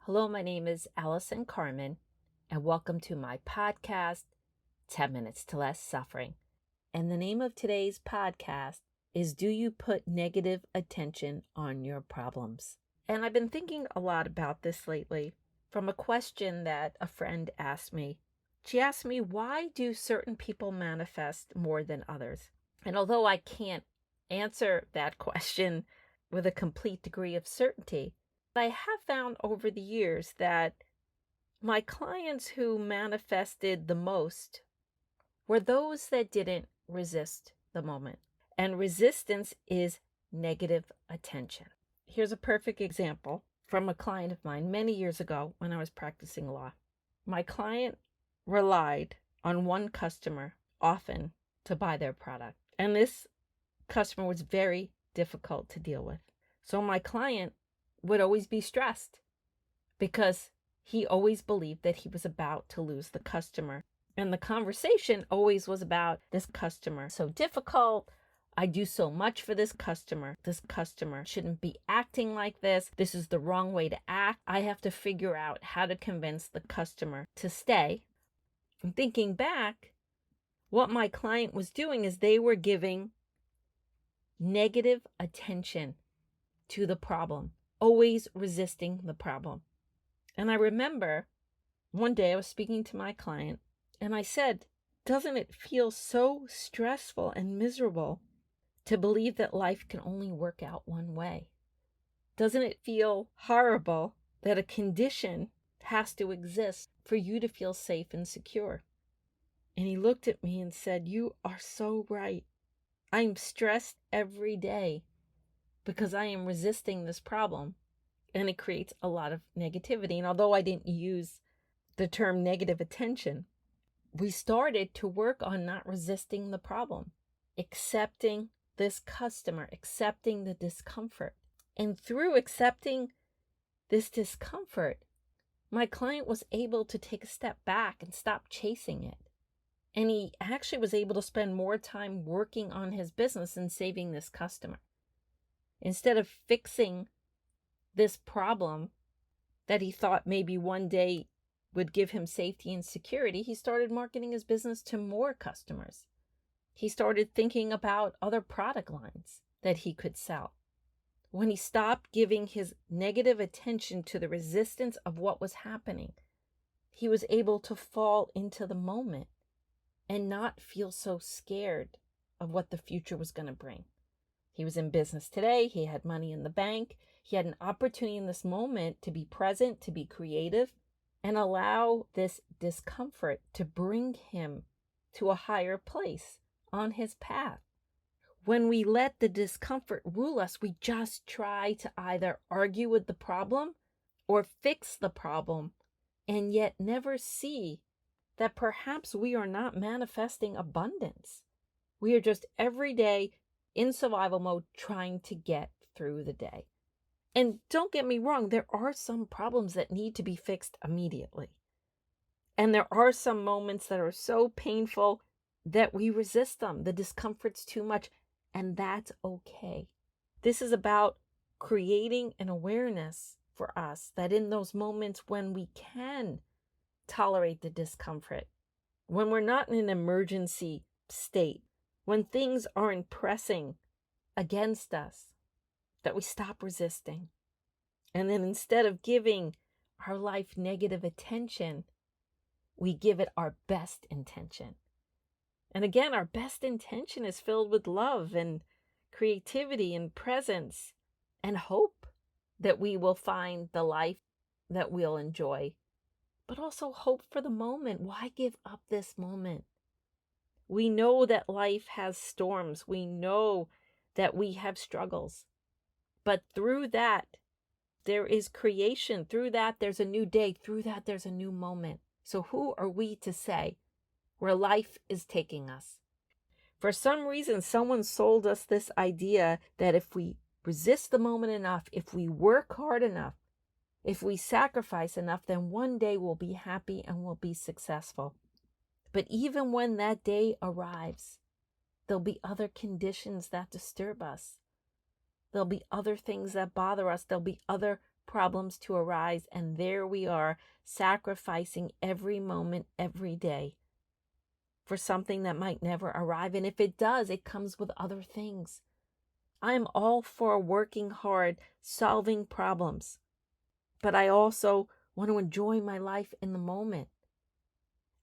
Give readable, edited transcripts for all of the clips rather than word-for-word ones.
Hello, my name is Allison Carmen, and welcome to my podcast, 10 Minutes to Less Suffering. And the name of today's podcast is Do You Put Negative Attention on Your Problems? And I've been thinking a lot about this lately from a question that a friend asked me. She asked me, why do certain people manifest more than others? And although I can't answer that question with a complete degree of certainty, I have found over the years that my clients who manifested the most were those that didn't resist the moment. And resistance is negative attention. Here's a perfect example from a client of mine many years ago when I was practicing law. My client relied on one customer often to buy their product. And this customer was very difficult to deal with. So my client would always be stressed because he always believed that he was about to lose the customer. And the conversation always was about this customer. So difficult. I do so much for this customer. This customer shouldn't be acting like this. This is the wrong way to act. I have to figure out how to convince the customer to stay. And thinking back, what my client was doing is they were giving negative attention to the problem, always resisting the problem. And I remember one day I was speaking to my client and I said, doesn't it feel so stressful and miserable to believe that life can only work out one way? Doesn't it feel horrible that a condition has to exist for you to feel safe and secure? And he looked at me and said, you are so right. I'm stressed every day because I am resisting this problem, and it creates a lot of negativity. And although I didn't use the term negative attention, we started to work on not resisting the problem, accepting this customer, accepting the discomfort. And through accepting this discomfort, my client was able to take a step back and stop chasing it. And he actually was able to spend more time working on his business and saving this customer. Instead of fixing this problem that he thought maybe one day would give him safety and security, he started marketing his business to more customers. He started thinking about other product lines that he could sell. When he stopped giving his negative attention to the resistance of what was happening, he was able to fall into the moment and not feel so scared of what the future was going to bring. He was in business today. He had money in the bank. He had an opportunity in this moment to be present, to be creative, and allow this discomfort to bring him to a higher place on his path. When we let the discomfort rule us, we just try to either argue with the problem or fix the problem, and yet never see that perhaps we are not manifesting abundance. We are just every day in survival mode, trying to get through the day. And don't get me wrong, there are some problems that need to be fixed immediately. And there are some moments that are so painful that we resist them. The discomfort's too much, and that's okay. This is about creating an awareness for us that in those moments when we can tolerate the discomfort, when we're not in an emergency state, when things aren't pressing against us, that we stop resisting. And then instead of giving our life negative attention, we give it our best intention. And again, our best intention is filled with love and creativity and presence and hope that we will find the life that we'll enjoy, but also hope for the moment. Why give up this moment? We know that life has storms. We know that we have struggles. But through that, there is creation. Through that, there's a new day. Through that, there's a new moment. So who are we to say where life is taking us? For some reason, someone sold us this idea that if we resist the moment enough, if we work hard enough, if we sacrifice enough, then one day we'll be happy and we'll be successful. But even when that day arrives, there'll be other conditions that disturb us. There'll be other things that bother us. There'll be other problems to arise, and there we are, sacrificing every moment, every day for something that might never arrive. And if it does, it comes with other things. I am all for working hard, solving problems, but I also want to enjoy my life in the moment.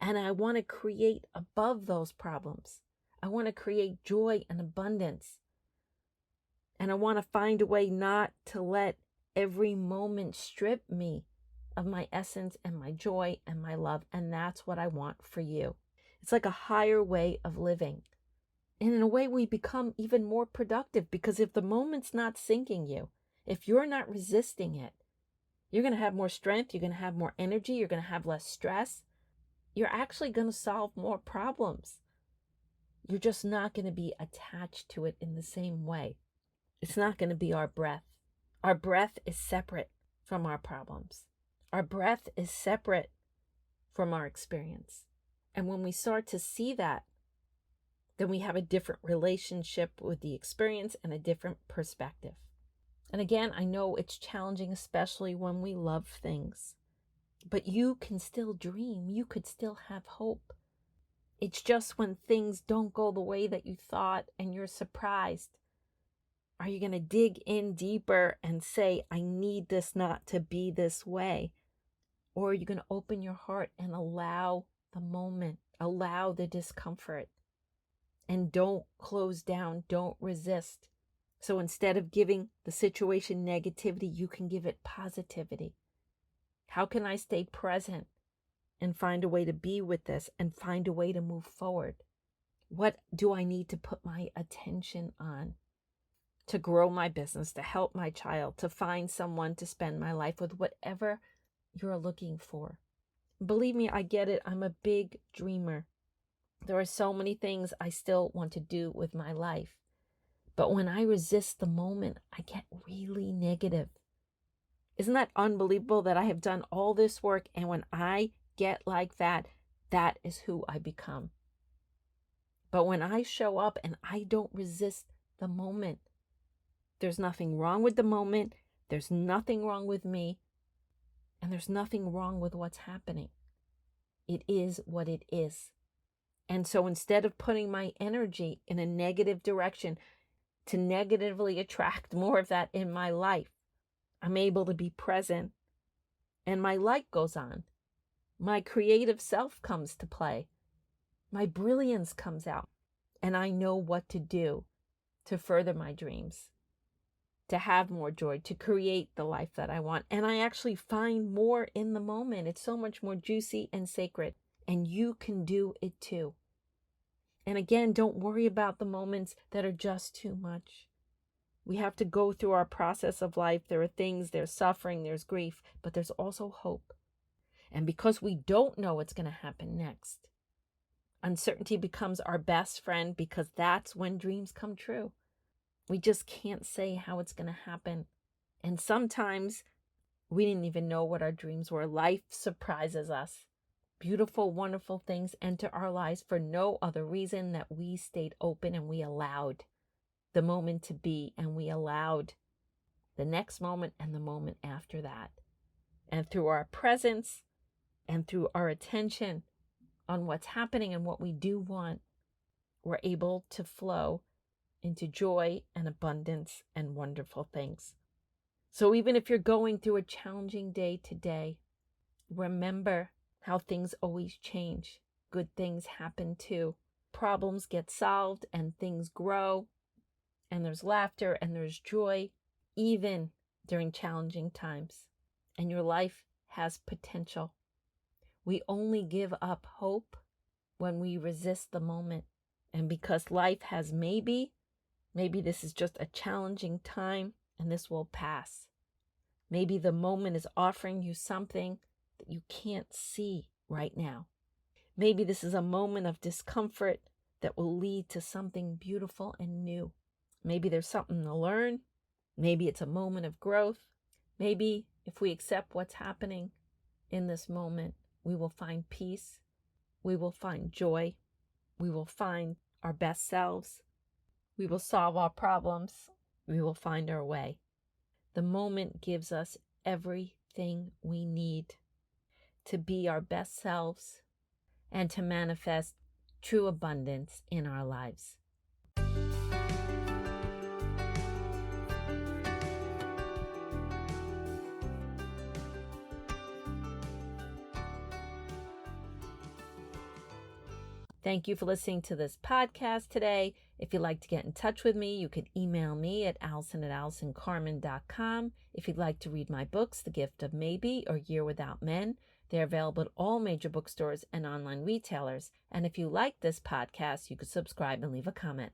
And I want to create above those problems. I want to create joy and abundance. And I want to find a way not to let every moment strip me of my essence and my joy and my love. And that's what I want for you. It's like a higher way of living. And in a way, we become even more productive, because if the moment's not sinking you, if you're not resisting it, you're going to have more strength, you're going to have more energy, you're going to have less stress. You're actually going to solve more problems. You're just not going to be attached to it in the same way. It's not going to be our breath. Our breath is separate from our problems. Our breath is separate from our experience. And when we start to see that, then we have a different relationship with the experience and a different perspective. And again, I know it's challenging, especially when we love things. But you can still dream. You could still have hope. It's just when things don't go the way that you thought and you're surprised. Are you going to dig in deeper and say, I need this not to be this way? Or are you going to open your heart and allow the moment, allow the discomfort? And don't close down, don't resist. So instead of giving the situation negativity, you can give it positivity. How can I stay present and find a way to be with this and find a way to move forward? What do I need to put my attention on to grow my business, to help my child, to find someone to spend my life with, whatever you're looking for? Believe me, I get it. I'm a big dreamer. There are so many things I still want to do with my life. But when I resist the moment, I get really negative. Isn't that unbelievable that I have done all this work, and when I get like that, that is who I become? But when I show up and I don't resist the moment, there's nothing wrong with the moment, there's nothing wrong with me, and there's nothing wrong with what's happening. It is what it is. And so instead of putting my energy in a negative direction to negatively attract more of that in my life, I'm able to be present and my light goes on. My creative self comes to play. My brilliance comes out, and I know what to do to further my dreams, to have more joy, to create the life that I want. And I actually find more in the moment. It's so much more juicy and sacred, and you can do it too. And again, don't worry about the moments that are just too much. We have to go through our process of life. There are things, there's suffering, there's grief, but there's also hope. And because we don't know what's going to happen next, uncertainty becomes our best friend, because that's when dreams come true. We just can't say how it's going to happen. And sometimes we didn't even know what our dreams were. Life surprises us. Beautiful, wonderful things enter our lives for no other reason that we stayed open and we allowed the moment to be, and we allowed the next moment and the moment after that. And through our presence and through our attention on what's happening and what we do want, we're able to flow into joy and abundance and wonderful things. So even if you're going through a challenging day today, remember how things always change. Good things happen too. Problems get solved and things grow, and there's laughter and there's joy, even during challenging times. And your life has potential. We only give up hope when we resist the moment. And because life has maybe this is just a challenging time and this will pass. Maybe the moment is offering you something that you can't see right now. Maybe this is a moment of discomfort that will lead to something beautiful and new. Maybe there's something to learn. Maybe it's a moment of growth. Maybe if we accept what's happening in this moment, we will find peace. We will find joy. We will find our best selves. We will solve our problems. We will find our way. The moment gives us everything we need to be our best selves and to manifest true abundance in our lives. Thank you for listening to this podcast today. If you'd like to get in touch with me, you could email me at allison@allisoncarmen.com. If you'd like to read my books, The Gift of Maybe or Year Without Men, they're available at all major bookstores and online retailers. And if you like this podcast, you could subscribe and leave a comment.